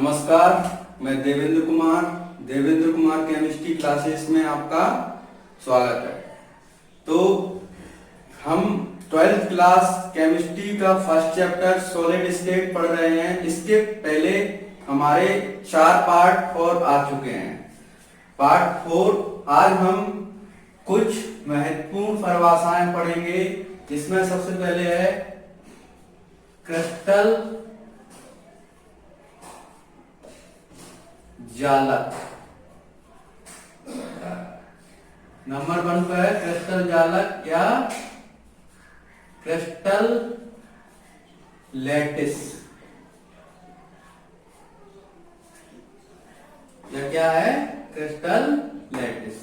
नमस्कार, मैं Devendra Kumar chemistry classes में आपका स्वागत है। तो हम 12th क्लास केमिस्ट्री का फर्स्ट चैप्टर सॉलिड स्टेट पढ़ रहे हैं। इसके पहले हमारे 4 पार्ट और आ चुके हैं। पार्ट 4 आज हम कुछ महत्वपूर्ण परिभाषाएं पढ़ेंगे। इसमें सबसे पहले है क्रिस्टल जालक। नंबर 1 पर है क्रिस्टल जालक या क्रिस्टल लैटिस। यह क्या है? Crystal lattice.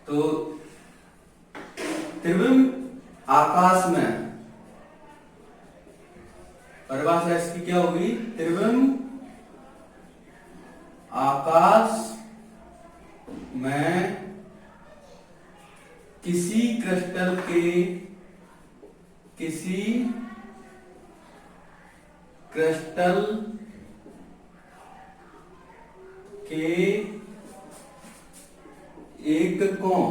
तो त्रिविम आकाश में परिभाषा इसकी क्या होगी? त्रिविम आकाश में किसी क्रिस्टल के एककों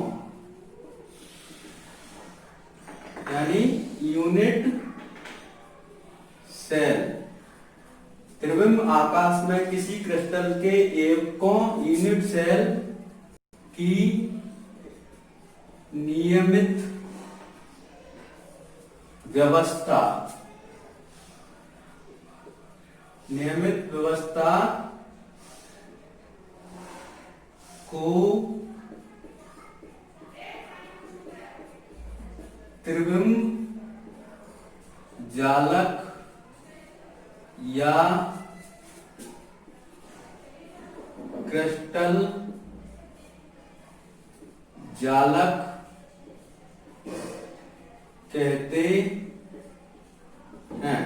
यानी यूनिट सेल। त्रिविम आकाश में किसी क्रिस्टल के एककों यूनिट सेल की नियमित व्यवस्था को त्रिविम जालक या क्रिस्टल जालक कहते हैं।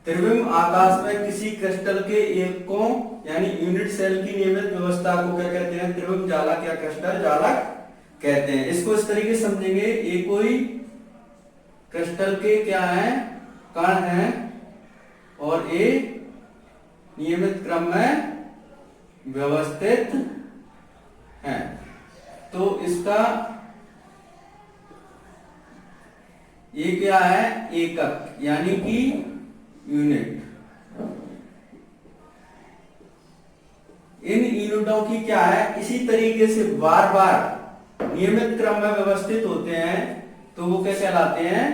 त्रिविम आकाश में किसी क्रिस्टल के एककों यानी यूनिट सेल की नियमित व्यवस्था को क्या कहते हैं? त्रिविम जालक या क्रिस्टल जालक कहते हैं। इसको इस तरीके से समझेंगे, ये कोई क्रिस्टल के क्या है? कण हैं और ये नियमित क्रम में व्यवस्थित हैं। तो इसका ये क्या है? एकक यानी कि यूनिट। इन यूनिटों की क्या है? इसी तरीके से बार बार नियमित क्रम में व्यवस्थित होते हैं तो वो क्या कहलाते हैं?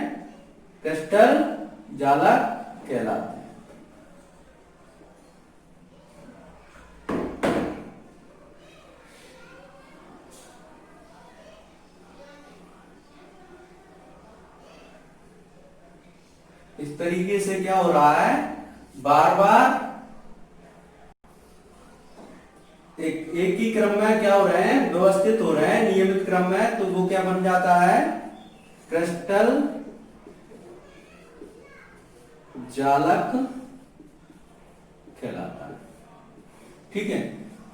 क्रिस्टल जालक कहलाते हैं। इस तरीके से क्या हो रहा है? बार बार एक ही क्रम में क्या हो रहे हैं? व्यवस्थित हो रहे हैं नियमित क्रम में, तो वो क्या बन जाता है? क्रिस्टल जालक कहलाता है। ठीक है।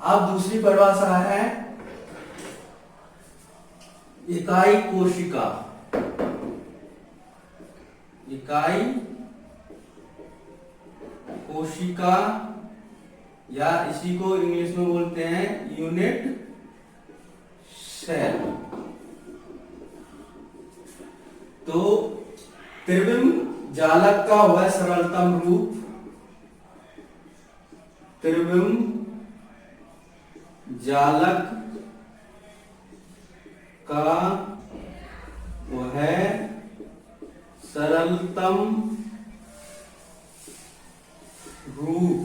अब दूसरी परिभाषा है इकाई कोशिका। इकाई कोशिका या इसी को इंग्लिश में बोलते हैं यूनिट सेल। तो त्रिविम जालक का वह सरलतम रूप त्रिविम जालक का वह सरलतम रूप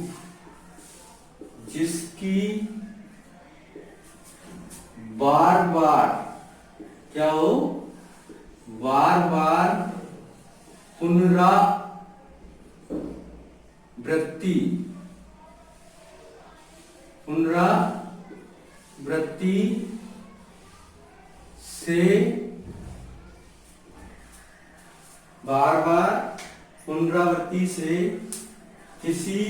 जिसकी बार बार क्या हो? बार बार पुनरावृत्ति से किसी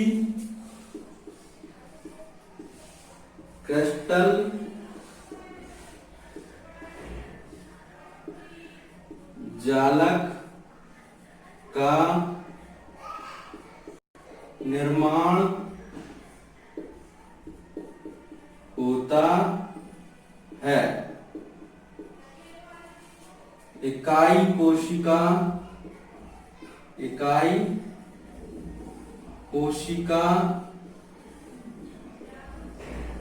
क्रिस्टल जालक का निर्माण होता है। इकाई कोशिका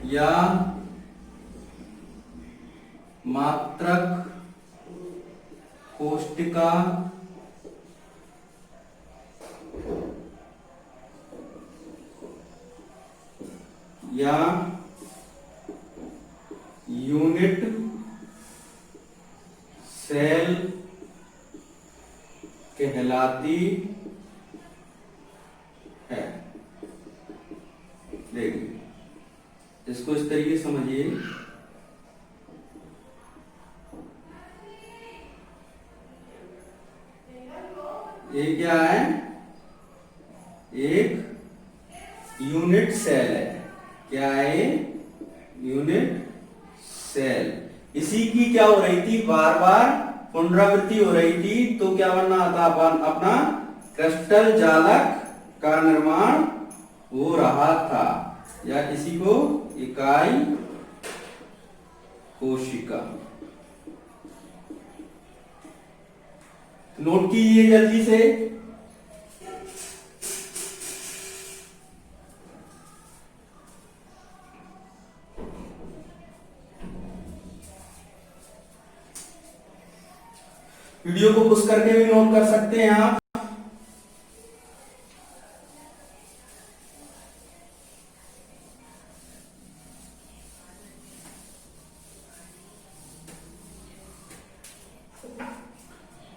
या मात्रक कोशिका या यूनिट सेल कहलाती है। देखिए, इसको इस तरीके से समझिए। ये क्या है? एक यूनिट सेल है। क्या है? Unit cell. इसी की क्या हो रही थी? बार बार पुनरावृत्ति हो रही थी। तो क्या बनना था? अपना क्रिस्टल जालक का निर्माण हो रहा था, या इसी को इकाई कोशिका। नोट कीजिए जल्दी से। वीडियो को पुश करके भी नोट कर सकते हैं आप।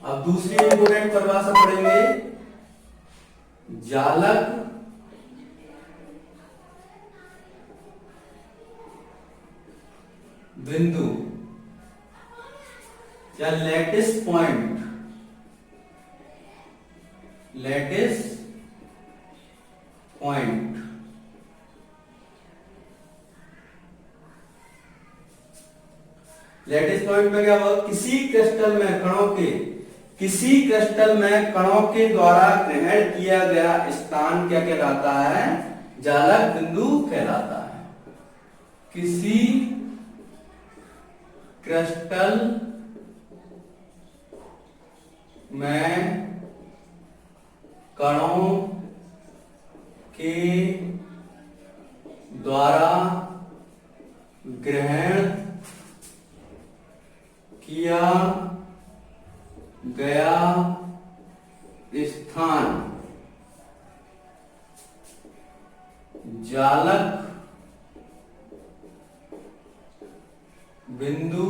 अब दूसरी इंपोर्टेंट परिभाषा पढ़ेंगे। जालक बिंदु या लैटिस पॉइंट। लैटिस पॉइंट में क्या होगा? किसी क्रिस्टल में कणों के द्वारा ग्रहण किया गया स्थान क्या कहलाता है? जालक बिंदु कहलाता है। किसी क्रिस्टल में कणों के द्वारा ग्रहण किया गया स्थान जालक बिंदु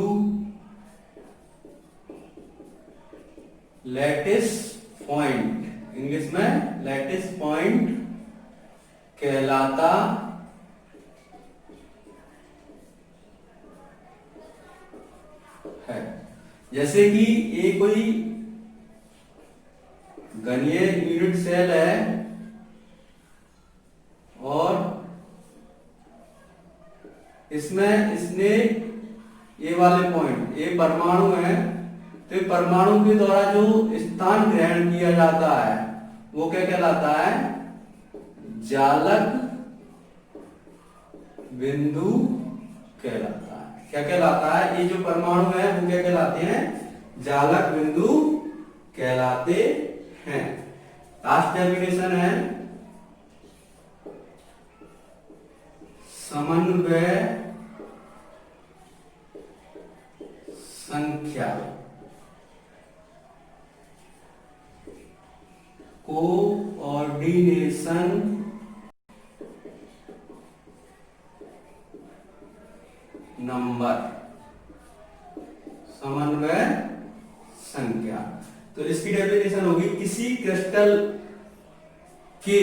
लैटिस पॉइंट, इंग्लिश में लैटिस पॉइंट कहलाता है। जैसे कि ये कोई घनीय यूनिट सेल है और इसने ये वाले पॉइंट, ये परमाणु है, तो ये परमाणु के द्वारा जो स्थान ग्रहण किया जाता है वो क्या कहलाता है? जालक बिंदु कहलाता है। क्या कहलाता है? ये जो परमाणु है वो क्या कहलाते हैं? जालक बिंदु कहलाते हैं। लास्ट डेफिनेशन है समन्वय संख्या, कोऑर्डिनेशन नंबर, समन्वय संख्या। तो इसकी डेफिनेशन होगी किसी क्रिस्टल के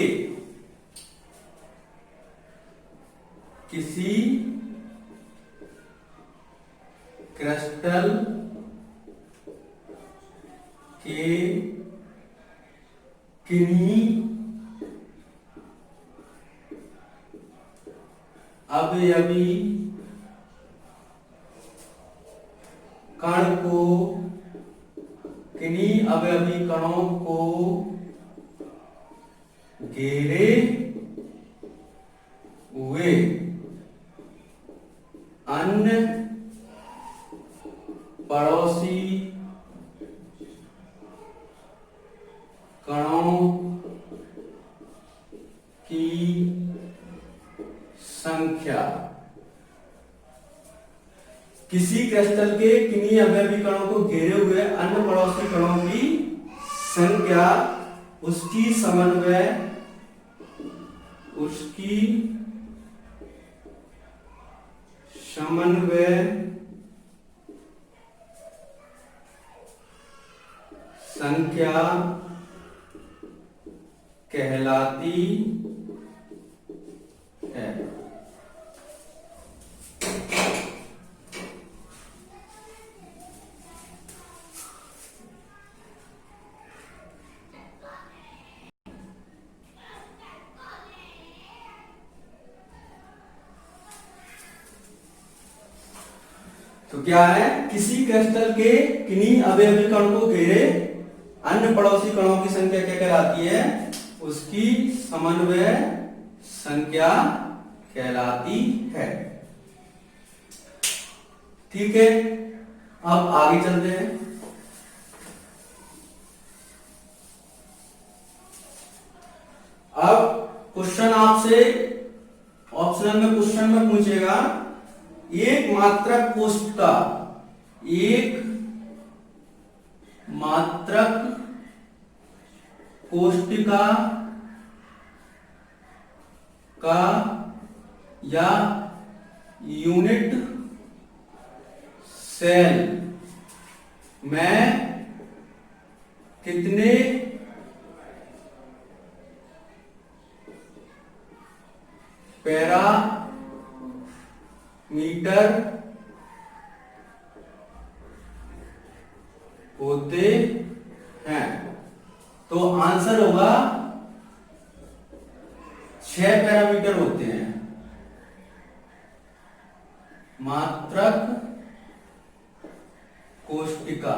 किन्हीं अवयवी कणों को घेरे हुए अन्य पड़ोसी कणों की संख्या। किसी क्रिस्टल के किन्हीं अवयवी कणों को घेरे हुए अन्य पड़ोसी कणों की संख्या उसकी समन्वय संख्या कहलाती है। तो क्या है, किसी क्रिस्टल के किन्हीं अवयवी कण को घेरे अन्य पड़ोसी कणों की संख्या क्या कहलाती है? उसकी समन्वय संख्या कहलाती है। ठीक है, अब आगे चलते हैं। अब क्वेश्चन आपसे ऑप्शनल में क्वेश्चन में पूछेगा, एक मात्रक कोष्टिका का या यूनिट सेल में कितने पैरामीटर होते हैं? तो आंसर होगा 6 पैरामीटर होते हैं। मात्रक कोष्टिका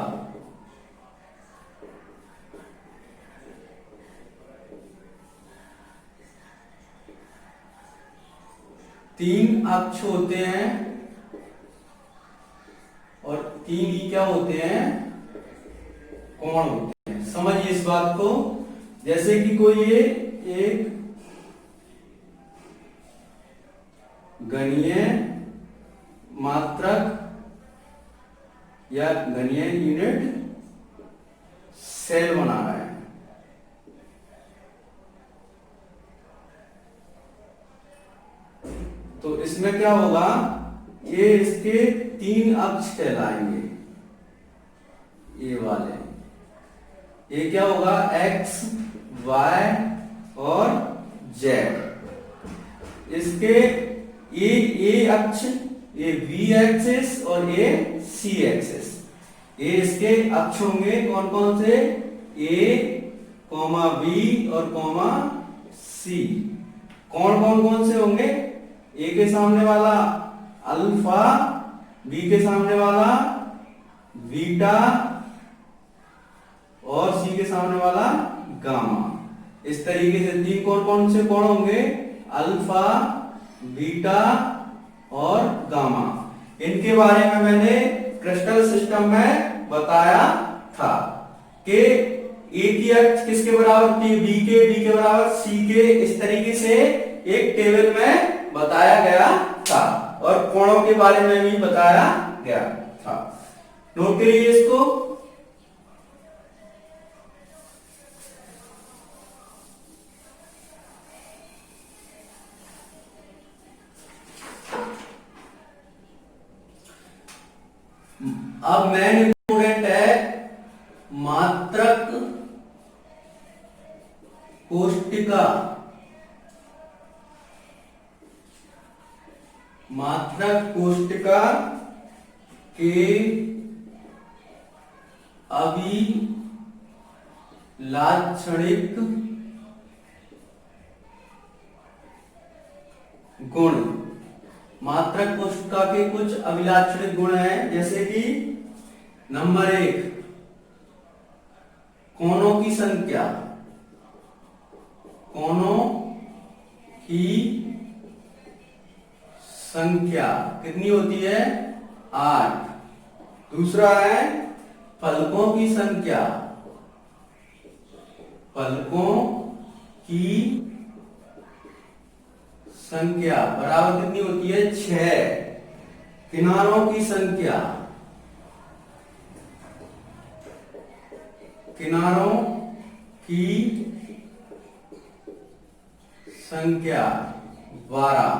तीन अक्ष होते हैं और 3 ही क्या होते हैं? कोण होते हैं। समझिए इस बात को। जैसे कि कोई ये एक गणीय मात्रक या गणीय यूनिट सेल बना रहा है। तो इसमें क्या होगा, ये इसके 3 अक्ष कहलाएंगे। ये वाले ये क्या होगा, x, y और z। इसके ये अक्ष, ये v एक्सिस और ये c एक्सिस, ये इसके अक्ष होंगे। कौन कौन से? a, b और c। कौन कौन से होंगे? a के सामने वाला अल्फा, b के सामने वाला बीटा और c के सामने वाला गामा। इस तरीके से 3 कौन से कोण होंगे? अल्फा, बीटा और गामा। इनके बारे में मैंने क्रिस्टल सिस्टम में बताया था कि ए की अक्ष किसके बराबर थी? बी के बराबर सी के। इस तरीके से एक टेबल में बताया गया था और कोणों के बारे में भी बताया गया था। नोट करिए इसको। अब मेन इंपोर्टेंट है मात्रक कोष्टिका। मात्रक कोष्टिका के अभिलाक्षणिक गुण। मात्रक कोष्टिका के कुछ अभिलाक्षणिक गुण हैं, जैसे कि नंबर 1, कोणों की संख्या। कोणों की संख्या कितनी होती है? 8। दूसरा है फलकों की संख्या, फलकों की संख्या बराबर कितनी होती है? 6। किनारों की संख्या, किनारों की संख्या 12।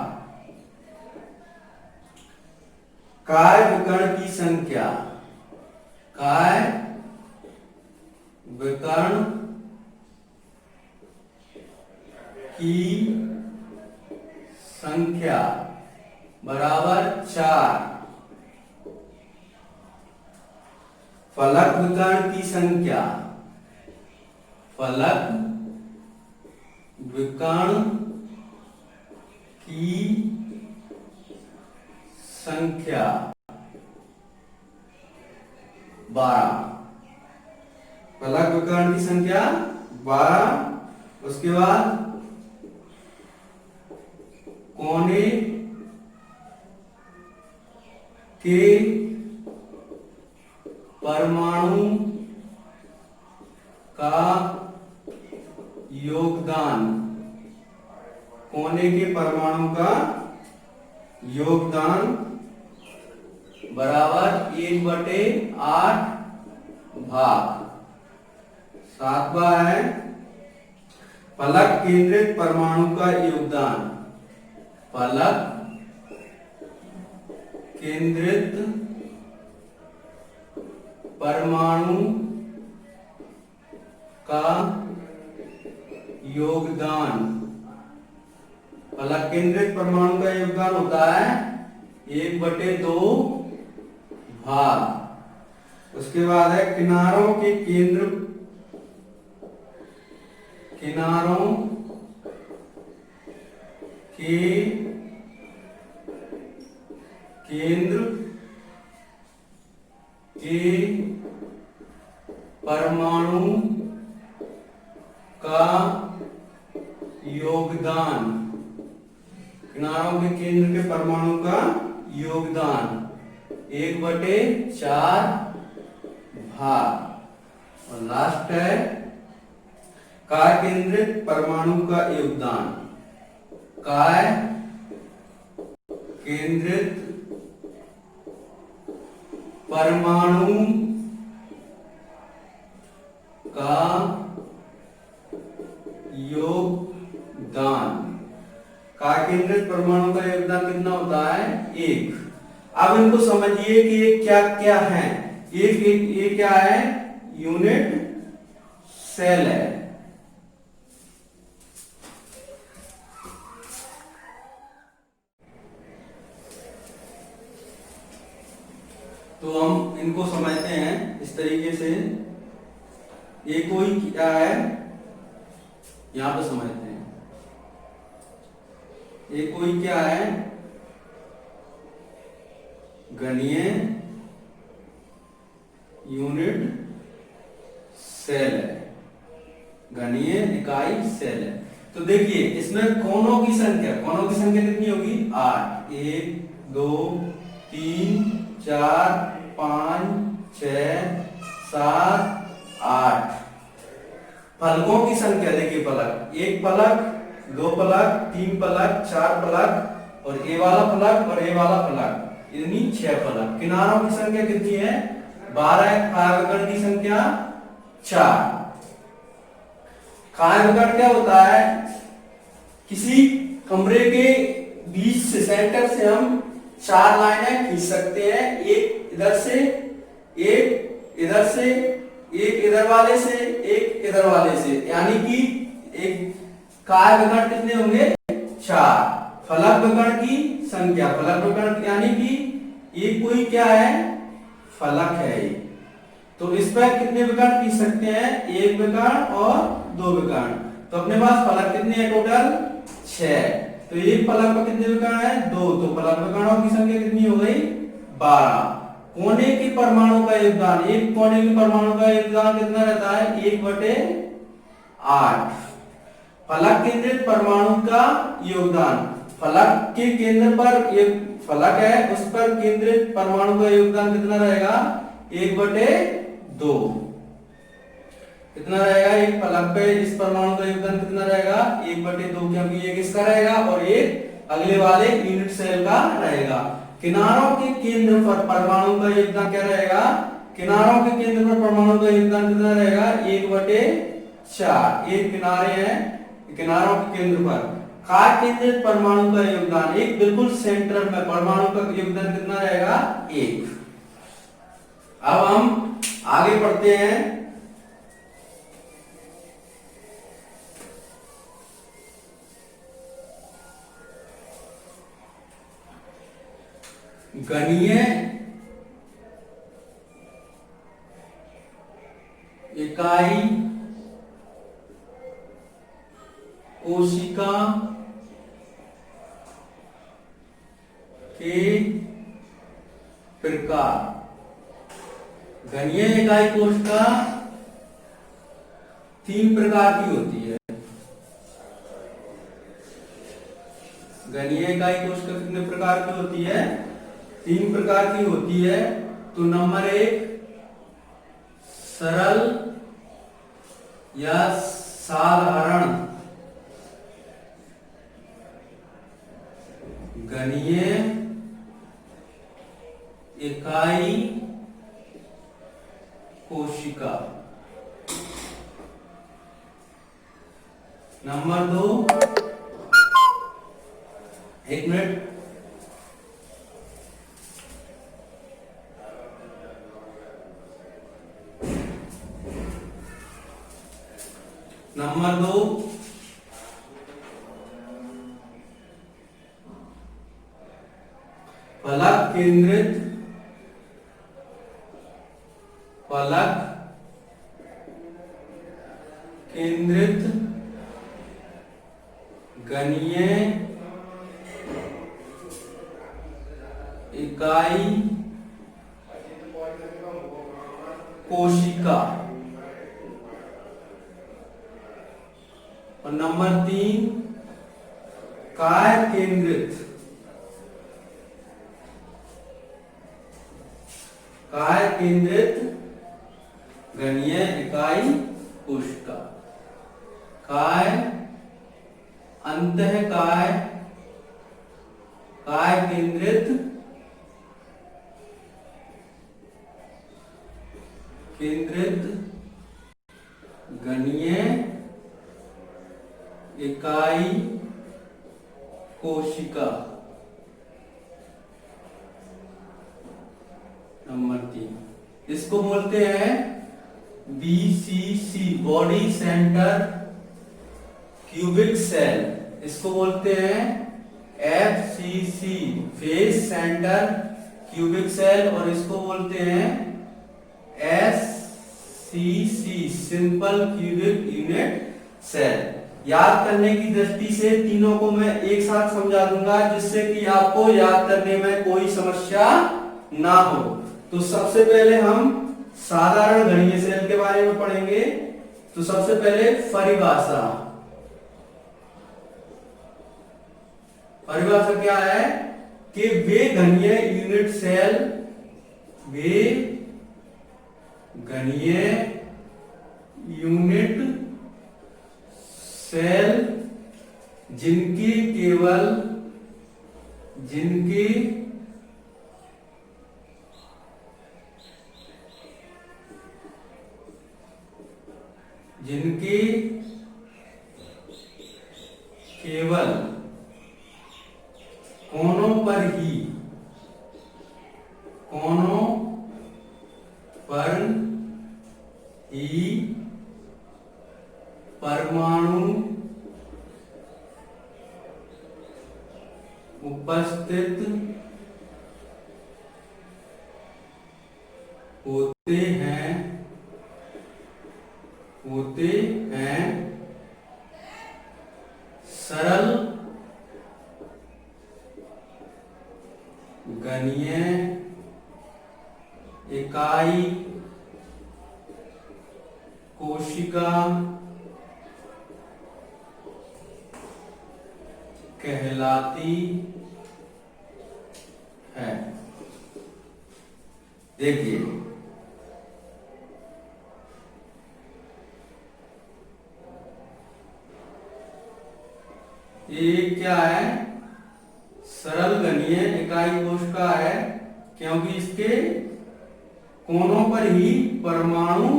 काय विकर्ण की संख्या, काय विकर्ण की संख्या बराबर 4। फलक विकर्ण की संख्या, फलक विकर्ण की संख्या 12। फलक विकर्ण की संख्या 12। उसके बाद कोने के परमाणु का योगदान, कोने के परमाणु का योगदान बराबर 1/8 भाग। 7वां है फलक केंद्रित परमाणु का योगदान, फलक केंद्रित परमाणु का योगदान, फलक केंद्रित परमाणु का योगदान होता है 1/2 भाग। उसके बाद है किनारों के केंद्र, किनारों के केंद्र के परमाणु का योगदान, किनारों के केंद्र के परमाणु का योगदान 1/4 भाग। और लास्ट है काय केंद्रित परमाणु का योगदान, काय केंद्रित परमाणु का योगदान, काय केंद्रित परमाणु का योगदान कितना होता है? 1। अब इनको समझिए कि ये क्या क्या है। ये क्या है? यूनिट सेल है। तो हम इनको समझते हैं इस तरीके से। ये कोई क्या है, यहां पे समझते हैं। ये कोई क्या है? गणीय यूनिट सेल है, गणीय इकाई सेल है। तो देखिए इसमें कोनों की संख्या, कोनों की संख्या कितनी होगी? 8। 1 2 3 4 5 6 7 8। फलकों की संख्या देखिए, फलक 1 फलक 2 फलक 3 फलक 4 फलक और ए वाला फलक और ए वाला फलक, यानी 6 फलक। किनारों की संख्या कितनी है? 12। काय विकर्ण की संख्या 4। काय विकर्ण क्या होता है? किसी कमरे के बीच से, सेंटर से हम 4 लाइनें खींच सकते हैं। एक इधर से, एक इधर से, एक इधर वाले से, एक इधर वाले से, यानी कि एक काय विकर्ण कितने होंगे? 4। फलक विकर्ण की संख्या, फलक विकर्ण यानी कि ये कोई क्या है? फलक है। तो इस पर कितने विकर्ण खींच सकते हैं? 1 विकर्ण और 2 विकर्ण। तो अपने पास फलक कितने हैं टोटल? 6। तो एक फलक पर कितने विकर्ण है? 2। तो फलक विकर्णों की संख्या कितनी हो गई? 12। कोने के परमाणु का योगदान, एक कोने के परमाणु का योगदान कितना रहता है? 1/8। फलक केंद्रित परमाणु का योगदान, फलक के केंद्र पर, ये फलक है, उस पर केंद्रित परमाणु का योगदान कितना रहेगा? 1/2। कितना रहेगा? एक फलक पे इस परमाणु का योगदान कितना रहेगा? 1/2, क्योंकि ये किसका रहेगा और एक अगले वाले यूनिट सेल का रहेगा। किनारों के केंद्र पर परमाणु का योगदान क्या रहेगा? किनारों के केंद्र पर परमाणु का योगदान कितना रहेगा? 1/4। एक किनारे हैं, किनारों के केंद्र पर काय केंद्रित परमाणु का योगदान, एक बिल्कुल सेंटर में परमाणु का योगदान कितना रहेगा? 1। अब हम आगे बढ़ते हैं। गणीय इकाई कोशिका के प्रकार। गणीय इकाई कोशिका 3 प्रकार की होती है। गणीय इकाई कोशिका कितने प्रकार की होती है? 3 प्रकार की होती है। तो नंबर 1 सरल या साधारण गणीय इकाई कोशिका। Number 2, 1 minute. नंबर 2 फलक केंद्रित गणीय इकाई कोशिका। और नंबर 3 काय केंद्रित गणीय इकाई कोशिका। काय अंतःकाय काय केंद्रित गणीय इकाई कोशिका। नंबर 3 इसको बोलते हैं BCC, body centre cubic cell. इसको बोलते हैं FCC, face centre cubic cell. और इसको बोलते हैं SCC, simple cubic unit cell. याद करने की दृष्टि से तीनों को मैं एक साथ समझा दूंगा, जिससे कि आपको याद करने में कोई समस्या ना हो। तो सबसे पहले हम साधारण गणीय सेल के बारे में पढ़ेंगे। तो सबसे पहले परिभाषा क्या है कि वे गणीय यूनिट सेल जिनकी केवल कोनों पर ही परमाणु उपस्थित होते हैं सरल गणीय इकाई कोशिका कहलाती है। देखिए ये क्या है, सरल घनीय इकाई कोशिका है, क्योंकि इसके कोनों पर ही परमाणु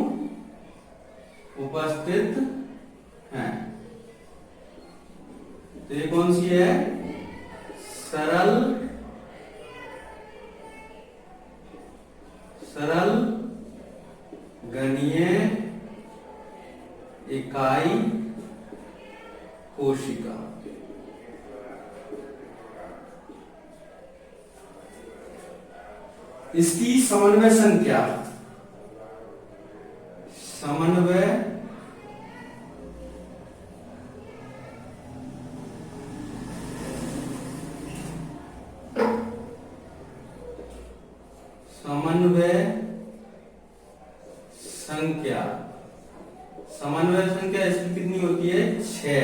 उपस्थित हैं। तो ये कौन सी है, सरल घनीय इकाई कोशिका। इसकी समन्वय संख्या, समन्वय संख्या समन्वय संख्या इसकी कितनी होती है, 6।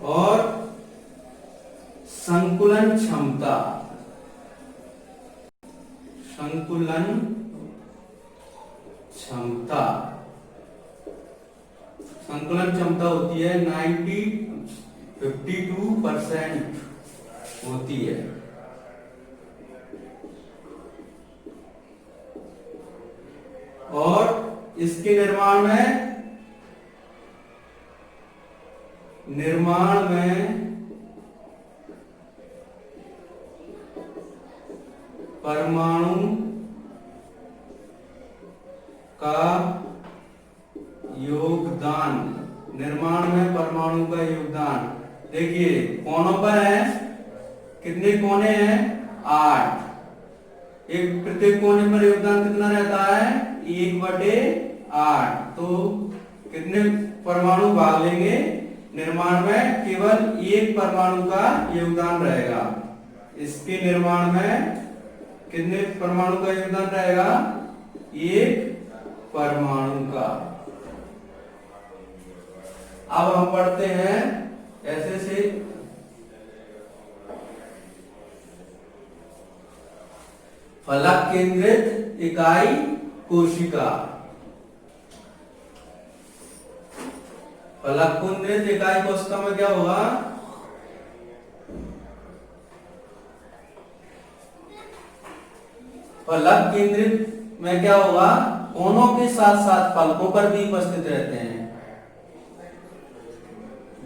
और संकुलन क्षमता, संकुलन क्षमता होती है 52% होती है। और इसके निर्माण में परमाणु का योगदान, निर्माण में परमाणु का योगदान। देखिए कोनों पर है, कितने कोने हैं, 8। एक प्रत्येक कोने पर योगदान कितना रहता है, 1/8। तो कितने परमाणु भाग लेंगे निर्माण में, केवल एक परमाणु का योगदान रहेगा। इसके निर्माण में कितने परमाणु का योगदान रहेगा, 1 परमाणु का। अब हम पढ़ते हैं ऐसे से, फलक केंद्रित इकाई कोशिका। फलक केंद्रित इकाई कोशिका में क्या होगा, फलक केंद्रित में क्या होगा, कोनों के साथ साथ फलकों पर भी उपस्थित रहते हैं।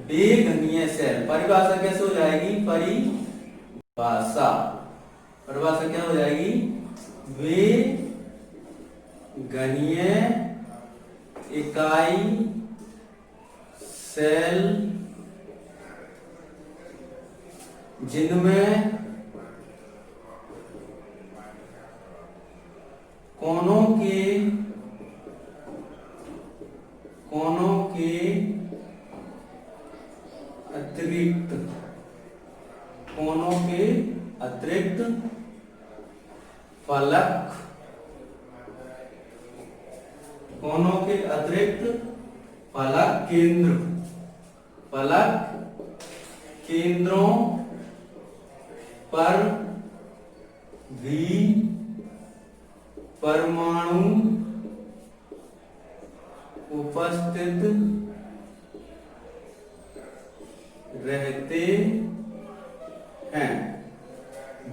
बेघनीय सेल, परिभाषा कैसे हो जाएगी, परिभाषा क्या हो जाएगी, बेघनीय इकाई सेल जिनमें कोनों के अतिरिक्त फलक, केंद्रों पर भी परमाणु उपस्थित रहते हैं।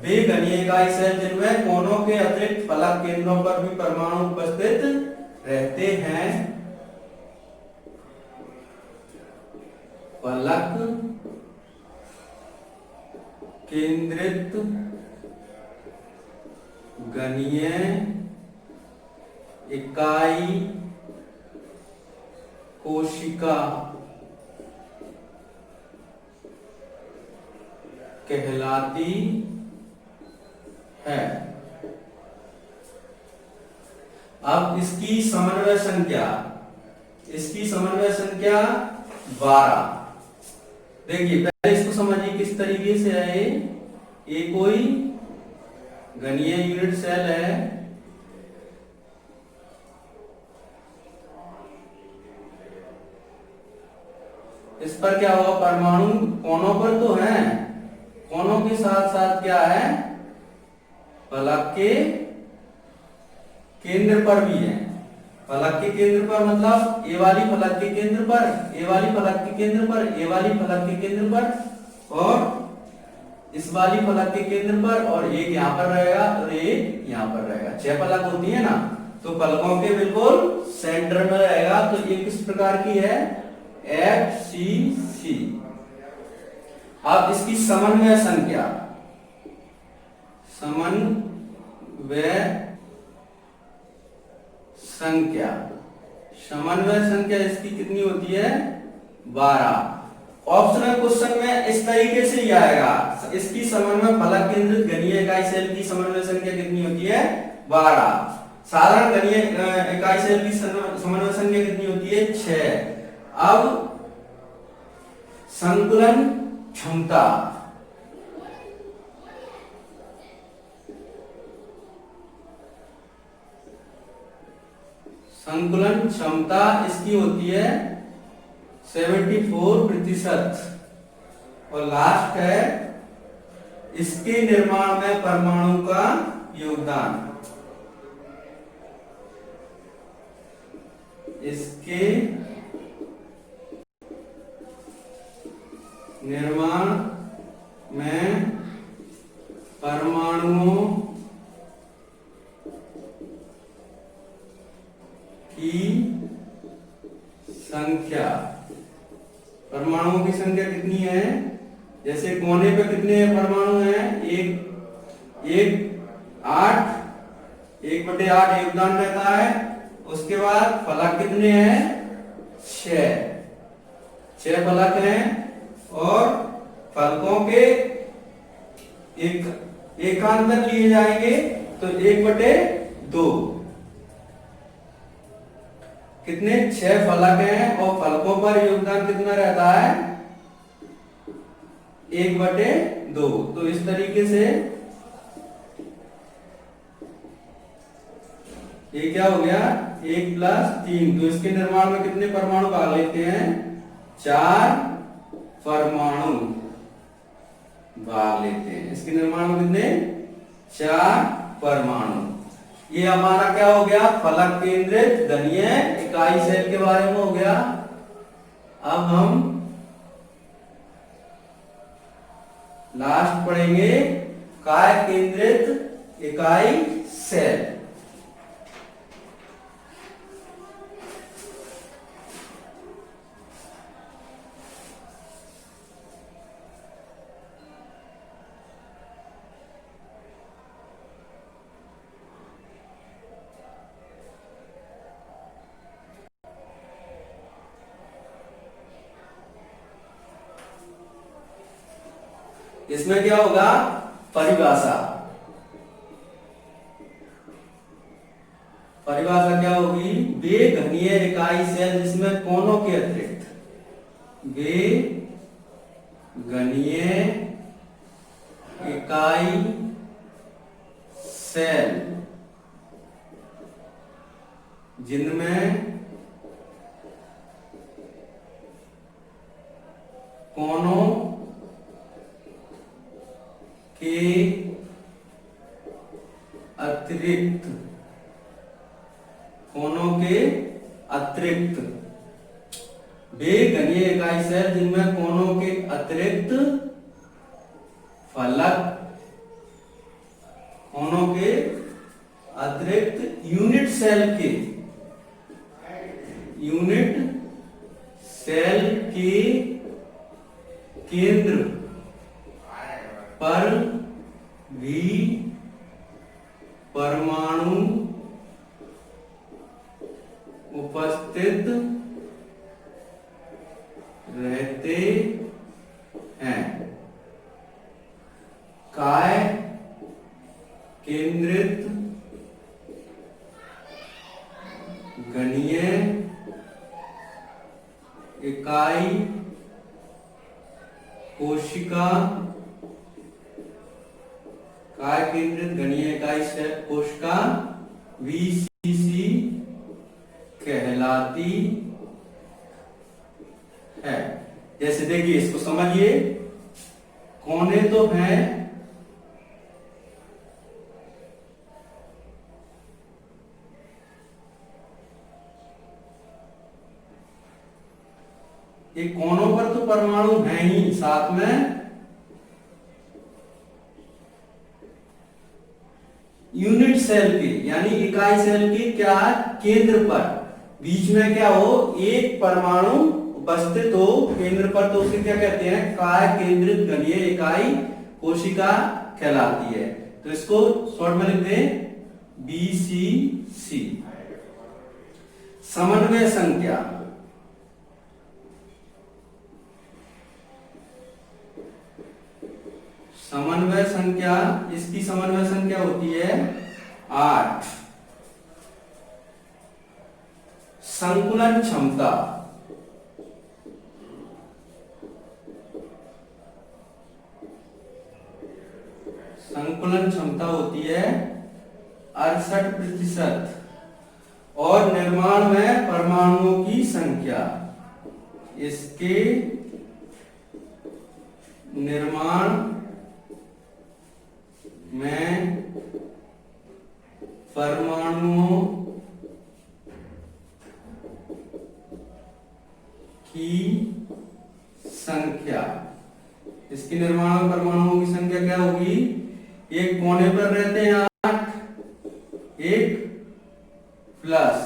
बेघनीय इकाई सेल जिनमें कोनों के अतिरिक्त फलक केंद्रों पर भी परमाणु उपस्थित रहते हैं। फलक केंद्रित घनीय इकाई कोशिका कहलाती है। अब इसकी समन्वय संख्या 12। देखिए पहले इसको समझिए किस तरीके से है। ये कोई घनीय यूनिट सेल है, इस पर क्या होगा, परमाणु कोनों पर तो है, कोनों के साथ साथ क्या है, फलक के केंद्र पर भी है। फलक के केंद्र पर मतलब ए वाली फलक के केंद्र पर, ए वाली फलक के केंद्र पर, ए वाली फलक के केंद्र पर, और इस वाली फलक के केंद्र पर, और एक यहाँ पर रहेगा और एक यहाँ पर रहेगा। 6 फलक होती है ना, तो फलकों के बिल्कुल सेंटर में रहेगा। तो ये किस प्रकार की है, FCC। अब इसकी समन्वय संख्या, समन्वय संख्या, समन्वय संख्या इसकी कितनी होती है, 12। ऑप्शनल क्वेश्चन में इस तरीके से ही आएगा, इसकी समन्वय फलक केंद्रित घनीय इकाई सेल की समन्वय संख्या कितनी होती है, 12। साधारण घनीय इकाई सेल की समन्वय संख्या कितनी होती है, 6। अब संकुलन क्षमता, संकुलन क्षमता इसकी होती है 74%। और लास्ट है इसके निर्माण में परमाणु का योगदान, इसके निर्माण में परमाणुओं की संख्या, परमाणुओं की संख्या कितनी है, जैसे कोने पे कितने परमाणु हैं, एक 8, 1/8 योगदान रहता है। उसके बाद फलक कितने हैं, 6 फलक हैं, और फलकों के एकांतर लिए जाएंगे तो 1/2, कितने 6 फलक हैं, और फलकों पर योगदान कितना रहता है, 1/2। तो इस तरीके से ये क्या हो गया, 1 + 3। तो इसके निर्माण में कितने परमाणु भाग लेते हैं, 4 परमाणु भाग लेते हैं। इसके निर्माण में कितने, 4 परमाणु। ये हमारा क्या हो गया, फलक केंद्रित घनीय इकाई सेल के बारे में हो गया। अब हम लास्ट पढ़ेंगे काय केंद्रित इकाई सेल। इसमें क्या होगा, परिभाषा, परिभाषा क्या होगी, वे घनीय इकाई सेल जिसमें कोनों के अतिरिक्त, वे घनीय इकाई सेल जिनमें कोनों के अतिरिक्त, कोनों के अतिरिक्त, वे घनीय इकाई सेल जिनमें कोनों के अतिरिक्त फलक, कोनों के अतिरिक्त यूनिट सेल के, यूनिट सेल के केंद्र पर भी परमाणु उपस्थित रहते हैं। काय केंद्रित घनीय इकाई कोशिका, काय केंद्रित घनीय इकाई सेल कोशिका VCC कहलाती है। जैसे देखिए, इसको समझिए, कोने तो हैं, ये कोनों पर तो परमाणु हैं ही, साथ में यूनिट सेल के यानी इकाई सेल के क्या केंद्र पर बीच में क्या हो, एक परमाणु उपस्थित हो केंद्र पर, तो उसे क्या कहते हैं, काय केंद्रित घनीय इकाई कोशिका कहलाती है। तो इसको शॉर्ट में लिख दें BCC। समन्वय संख्या, समन्वय संख्या, इसकी समन्वय संख्या होती है 8। संकुलन क्षमता, संकुलन क्षमता होती है 68%। और निर्माण में परमाणुओं की संख्या, इसके निर्माण में परमाणुओं की संख्या, इसके निर्माण में परमाणुओं की संख्या क्या होगी, एक कोने पर रहते हैं 8, एक प्लस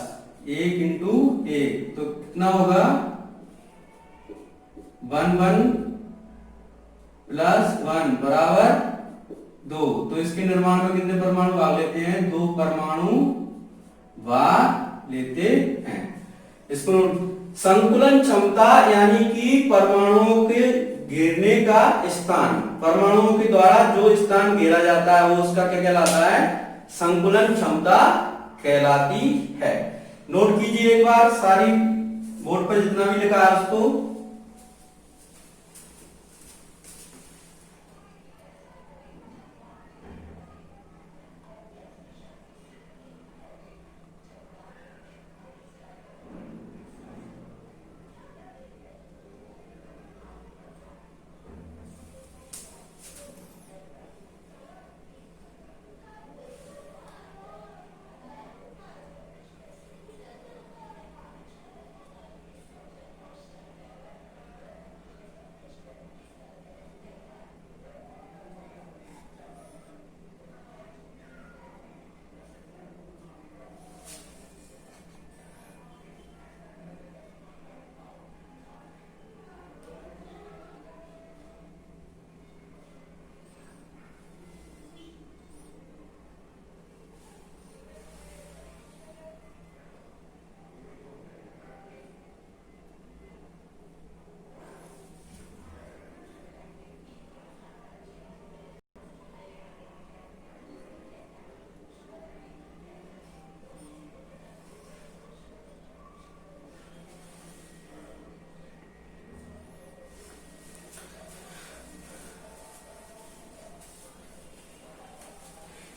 1 इंटू 1, तो कितना होगा 1 1 प्लस 1 बराबर 2। तो इसके निर्माण में कितने परमाणु भाग लेते हैं, 2 परमाणु भाग लेते हैं। इसको संकुलन क्षमता यानी कि परमाणुओं के घेरने का स्थान, परमाणुओं के द्वारा जो स्थान घेरा जाता है वो उसका क्या कहलाता है, संकुलन क्षमता कहलाती है। नोट कीजिए एक बार, सारी बोर्ड पर जितना भी लिखा है उसको।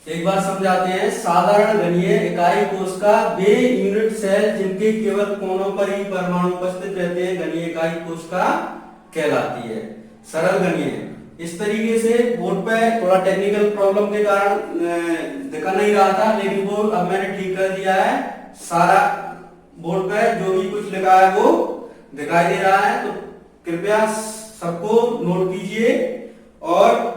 एक बार समझाते हैं। साधारण घनीय इकाई कोश का वे यूनिट सेल जिनके केवल कोनों पर ही परमाणु उपस्थित रहते हैं घनीय इकाई कोशिका कहलाती है। सरल घनीय इस तरीके से बोर्ड पे थोड़ा टेक्निकल प्रॉब्लम के कारण दिखा नहीं रहा था, लेकिन वो अब मैंने ठीक कर दिया है। सारा बोर्ड पे जो भी कुछ लिखा है वो दिखाई दे रहा है, तो कृपया सबको नोट कीजिए और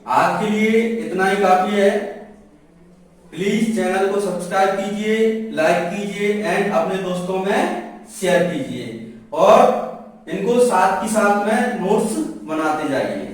आज के लिए इतना ही काफी है। प्लीज चैनल को सब्सक्राइब कीजिए, लाइक कीजिए एंड अपने दोस्तों में शेयर कीजिए और इनको साथ ही साथ में नोट्स बनाते जाइए।